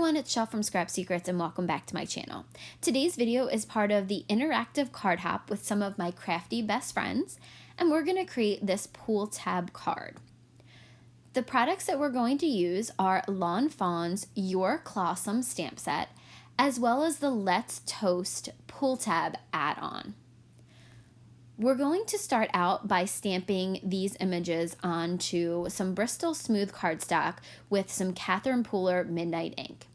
everyone, it's Shell from Scrap Secrets and welcome back to my channel. Today's video is part of the interactive card hop with some of my crafty best friends, and we're going to create this pull tab card. The products that we're going to use are Lawn Fawn's Your Clawsome stamp set, as well as the Let's Toast pull tab add-on. We're going to start out by stamping these images onto some Bristol Smooth cardstock with some Catherine Pooler Midnight ink.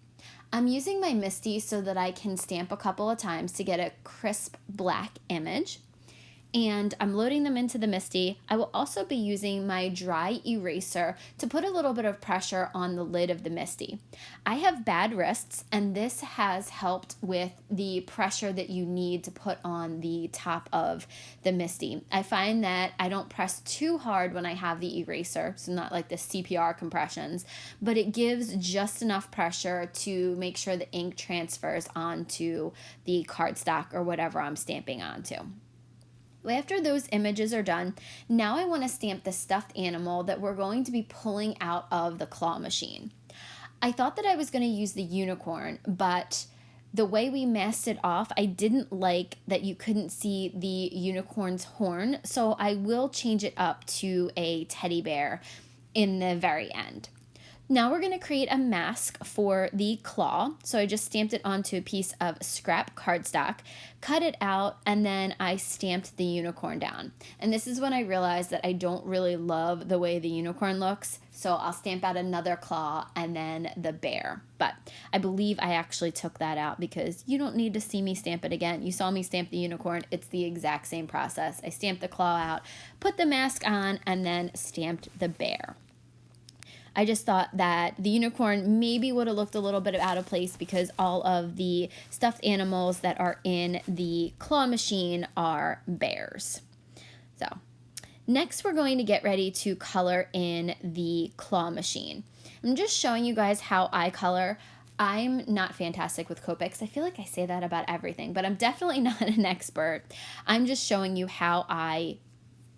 I'm using my Misty so that I can stamp a couple of times to get a crisp black image. And I'm loading them into the Misty. I will also be using my dry eraser to put a little bit of pressure on the lid of the Misty. I have bad wrists, and this has helped with the pressure that you need to put on the top of the Misty. I find that I don't press too hard when I have the eraser, so not like the CPR compressions, but it gives just enough pressure to make sure the ink transfers onto the cardstock or whatever I'm stamping onto. After those images are done, now I want to stamp the stuffed animal that we're going to be pulling out of the claw machine. I thought that I was going to use the unicorn, but the way we masked it off, I didn't like that you couldn't see the unicorn's horn, so I will change it up to a teddy bear in the very end. Now we're going to create a mask for the claw. So I just stamped it onto a piece of scrap cardstock, cut it out, and then I stamped the unicorn down. And this is when I realized that I don't really love the way the unicorn looks. So I'll stamp out another claw and then the bear. But I believe I actually took that out because you don't need to see me stamp it again. You saw me stamp the unicorn. It's the exact same process. I stamped the claw out, put the mask on, and then stamped the bear. I just thought that the unicorn maybe would have looked a little bit out of place because all of the stuffed animals that are in the claw machine are bears. So next we're going to get ready to color in the claw machine. I'm just showing you guys how I color. I'm not fantastic with Copics. I feel like I say that about everything, but I'm definitely not an expert. I'm just showing you how I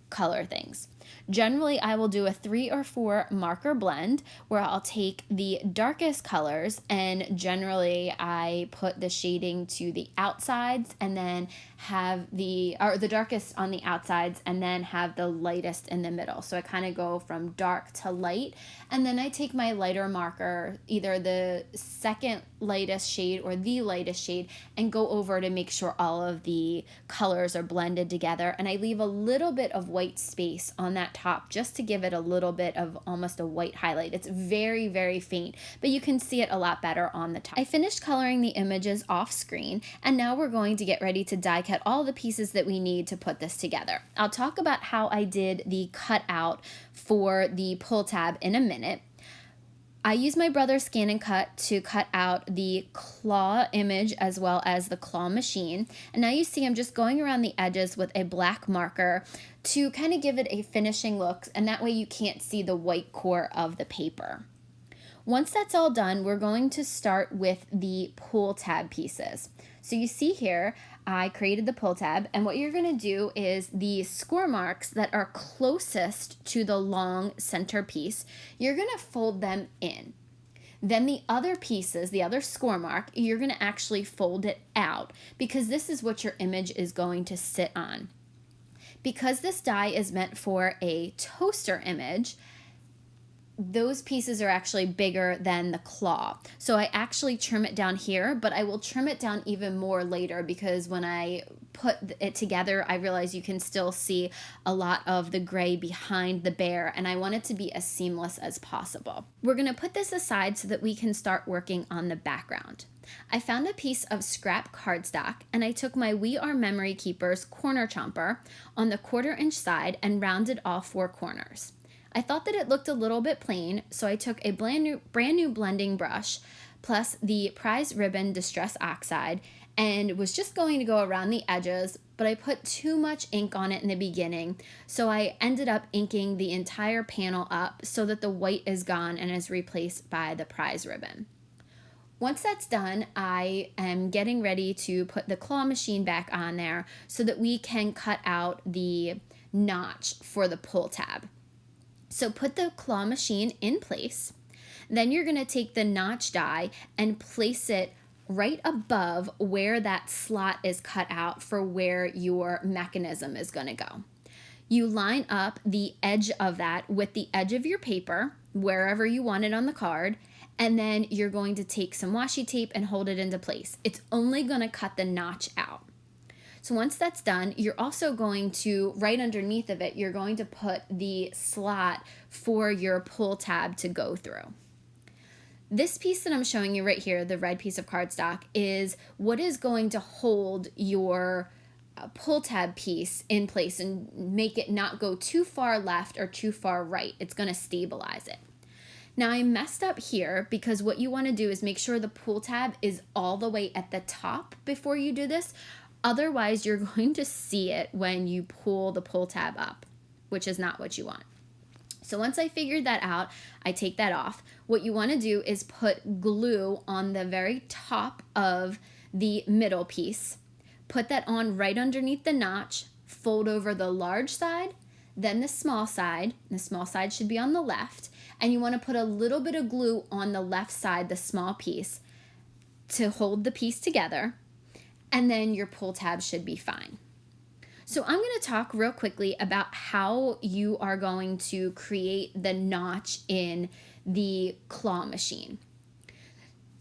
color things. Generally, I will do a 3 or 4 marker blend where I'll take the darkest colors, and generally I put the shading to the outsides and then have the darkest on the outsides and then have the lightest in the middle. So I kind of go from dark to light, and then I take my lighter marker, either the second lightest shade or the lightest shade, and go over to make sure all of the colors are blended together, and I leave a little bit of white space on that top just to give it a little bit of almost a white highlight. It's very, very faint, but you can see it a lot better on the top. I finished coloring the images off screen, and now we're going to get ready to die cut all the pieces that we need to put this together. I'll talk about how I did the cutout for the pull tab in a minute. I used my brother's Scan and Cut to cut out the claw image as well as the claw machine. And now you see I'm just going around the edges with a black marker to kind of give it a finishing look, and that way you can't see the white core of the paper. Once that's all done, we're going to start with the pull tab pieces. So you see here, I created the pull tab, and what you're going to do is the score marks that are closest to the long center piece, you're going to fold them in. Then the other pieces, the other score mark, you're going to actually fold it out because this is what your image is going to sit on. Because this die is meant for a toaster image, those pieces are actually bigger than the claw. So I actually trim it down here, but I will trim it down even more later because when I put it together, I realize you can still see a lot of the gray behind the bear, and I want it to be as seamless as possible. We're going to put this aside so that we can start working on the background. I found a piece of scrap cardstock, and I took my We Are Memory Keepers corner chomper on the 1/4-inch side and rounded all 4 corners. I thought that it looked a little bit plain, so I took a brand new blending brush plus the Prize Ribbon Distress Oxide and was just going to go around the edges, but I put too much ink on it in the beginning, so I ended up inking the entire panel up so that the white is gone and is replaced by the Prize Ribbon. Once that's done, I am getting ready to put the claw machine back on there so that we can cut out the notch for the pull tab. So put the claw machine in place. Then you're going to take the notch die and place it right above where that slot is cut out for where your mechanism is going to go. You line up the edge of that with the edge of your paper, wherever you want it on the card, and then you're going to take some washi tape and hold it into place. It's only going to cut the notch out. So once that's done, you're also going to, right underneath of it, you're going to put the slot for your pull tab to go through. This piece that I'm showing you right here, the red piece of cardstock, is what is going to hold your pull tab piece in place and make it not go too far left or too far right. It's going to stabilize it. Now I messed up here because what you want to do is make sure the pull tab is all the way at the top before you do this. Otherwise, you're going to see it when you pull the pull tab up, which is not what you want. So once I figured that out, I take that off. What you want to do is put glue on the very top of the middle piece. Put that on right underneath the notch, fold over the large side, then the small side. The small side should be on the left, and you want to put a little bit of glue on the left side, the small piece, to hold the piece together, and then your pull tab should be fine. So I'm going to talk real quickly about how you are going to create the notch in the claw machine.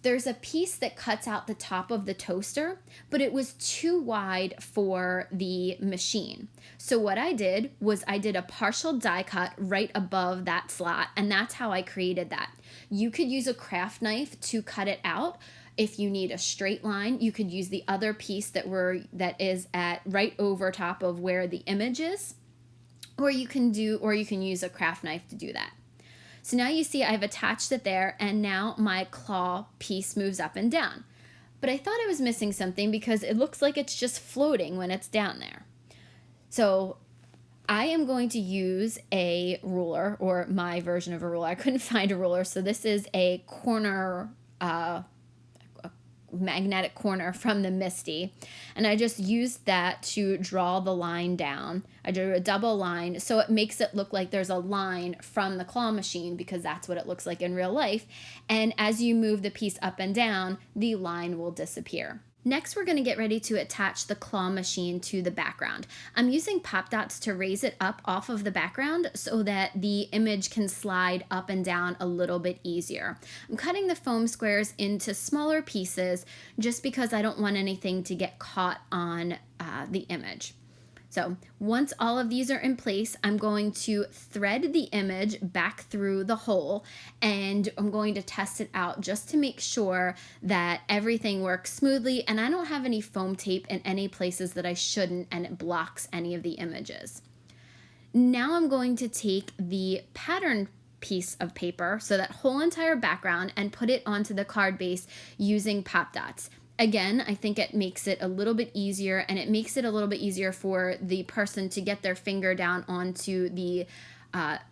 There's a piece that cuts out the top of the toaster, but it was too wide for the machine. So what I did was I did a partial die cut right above that slot, and that's how I created that. You could use a craft knife to cut it out. If you need a straight line, you could use the other piece that is at right over top of where the image is, or you can use a craft knife to do that. So now you see I've attached it there, and now my claw piece moves up and down. But I thought I was missing something because it looks like it's just floating when it's down there. So I am going to use a ruler, or my version of a ruler. I couldn't find a ruler, so this is a corner, magnetic corner from the Misty, and I just used that to draw the line down. I drew a double line so it makes it look like there's a line from the claw machine, because that's what it looks like in real life, and as you move the piece up and down, the line will disappear. Next, we're going to get ready to attach the claw machine to the background. I'm using pop dots to raise it up off of the background so that the image can slide up and down a little bit easier. I'm cutting the foam squares into smaller pieces just because I don't want anything to get caught on the image. So once all of these are in place, I'm going to thread the image back through the hole, and I'm going to test it out just to make sure that everything works smoothly and I don't have any foam tape in any places that I shouldn't and it blocks any of the images. Now I'm going to take the pattern piece of paper, so that whole entire background, and put it onto the card base using pop dots. Again, I think it makes it a little bit easier, and it makes it a little bit easier for the person to get their finger down onto the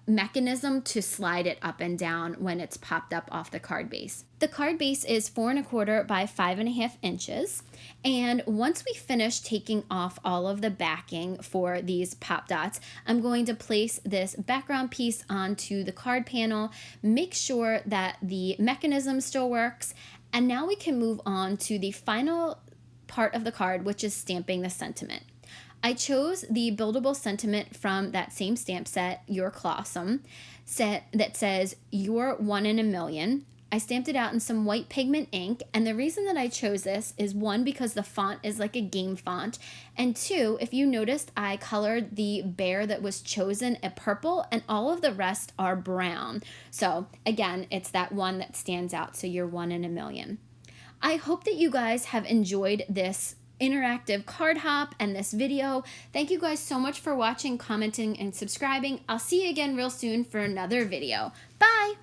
mechanism to slide it up and down when it's popped up off the card base. The card base is 4 1/4 by 5 1/2 inches, and once we finish taking off all of the backing for these pop dots, I'm going to place this background piece onto the card panel, make sure that the mechanism still works, and now we can move on to the final part of the card, which is stamping the sentiment. I chose the buildable sentiment from that same stamp set, Your Clawsome, set that says, "You're 1 in a million." I stamped it out in some white pigment ink, and the reason that I chose this is, 1, because the font is like a game font, and 2, if you noticed, I colored the bear that was chosen a purple, and all of the rest are brown. So again, it's that one that stands out, so you're 1 in a million. I hope that you guys have enjoyed this interactive card hop and this video. Thank you guys so much for watching, commenting, and subscribing. I'll see you again real soon for another video. Bye!